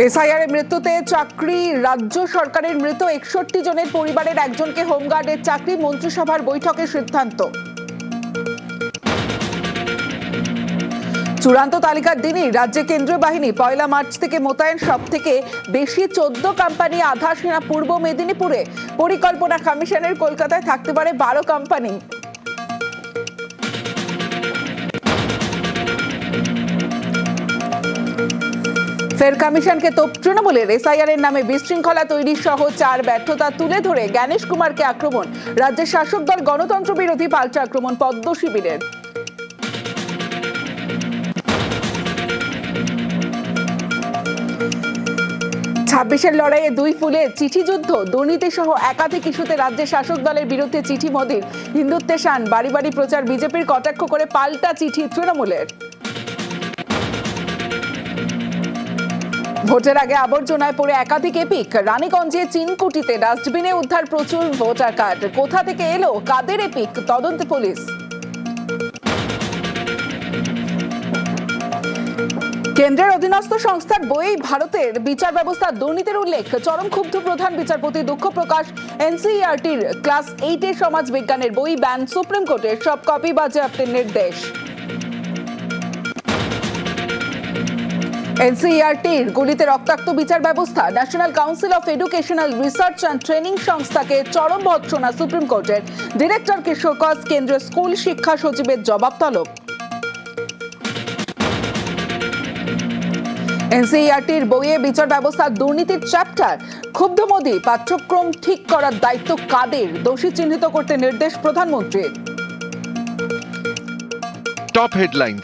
SIR এর মৃত্যুতে চাকরি রাজ্য সরকারের মৃত ৬১ জনের পরিবারের একজনকে হোমগার্ডের চাকরি মন্ত্রিসভার বৈঠকে সিদ্ধান্ত। চূড়ান্ত তালিকার দিনই রাজ্যে কেন্দ্রীয় বাহিনী ১ মার্চ থেকে মোতায়েন। সব থেকে বেশি ১৪ কোম্পানি আধা সেনা পূর্ব মেদিনীপুরে। পরিকল্পনা কমিশনের কলকাতায় থাকতে পারে ১২ কোম্পানি। ফের কমিশনকে তোপ তৃণমূলের। এসআইআর এর নামে বিশৃঙ্খলা তৈরি সহ ৪ ব্যর্থতা তুলে ধরে জ্ঞানেশ কুমারকে আক্রমণ। রাজ্যের শাসক দল গণতন্ত্র বিরোধী পাল্টা আক্রমণ পদ্ম শিবিরের। ছাব্বিশের লড়াইয়ে ২ ফুলে চিঠি যুদ্ধ। দুর্নীতি সহ একাধিক ইস্যুতে রাজ্যের শাসক দলের বিরুদ্ধে চিঠি মোদির। হিন্দুত্বে শান বাড়ি বাড়ি প্রচার। বিজেপির কটাক্ষ করে পাল্টা চিঠি তৃণমূলের। ভোটের আগে আবর্জনায় পড়ে একাধিক এপিক। রানীগঞ্জে চিনকুটিতে ডাস্টবিনে উদ্ধার প্রচুর ভোটার কার্ড। কোথা থেকে এলো, কাদের এপিক, তদন্তে পুলিশ। কেন্দ্রের অধীনস্থ সংস্থার বইয়ে ভারতের বিচার ব্যবস্থা দুর্নীতির উল্লেখ। চরম ক্ষুব্ধ প্রধান বিচারপতি। দুঃখ প্রকাশ। এনসিইআরটির ক্লাস 8 সমাজ বিজ্ঞানের বই ব্যান। সুপ্রিম কোর্টের সব কপি বাজেয়াপ্তের নির্দেশ। এনসিইআরটির গুলিতে রক্তাক্ত বিচার ব্যবস্থা। National council of educational research and training সংস্থাকে চরম ভৎসনা সুপ্রিম কোর্টের। ডিরেক্টরকে শোকজ। কেন্দ্রীয় স্কুল শিক্ষা সচিবের জবাব তলব। এনসিইআরটির বইয়ে বিচার ব্যবস্থা দুর্নীতির চ্যাপ্টার। ক্ষুব্ধ মোদি। পাঠ্যক্রম ঠিক করার দায়িত্ব কাদের? দোষী চিহ্নিত করতে নির্দেশ প্রধানমন্ত্রীর। Top headlines.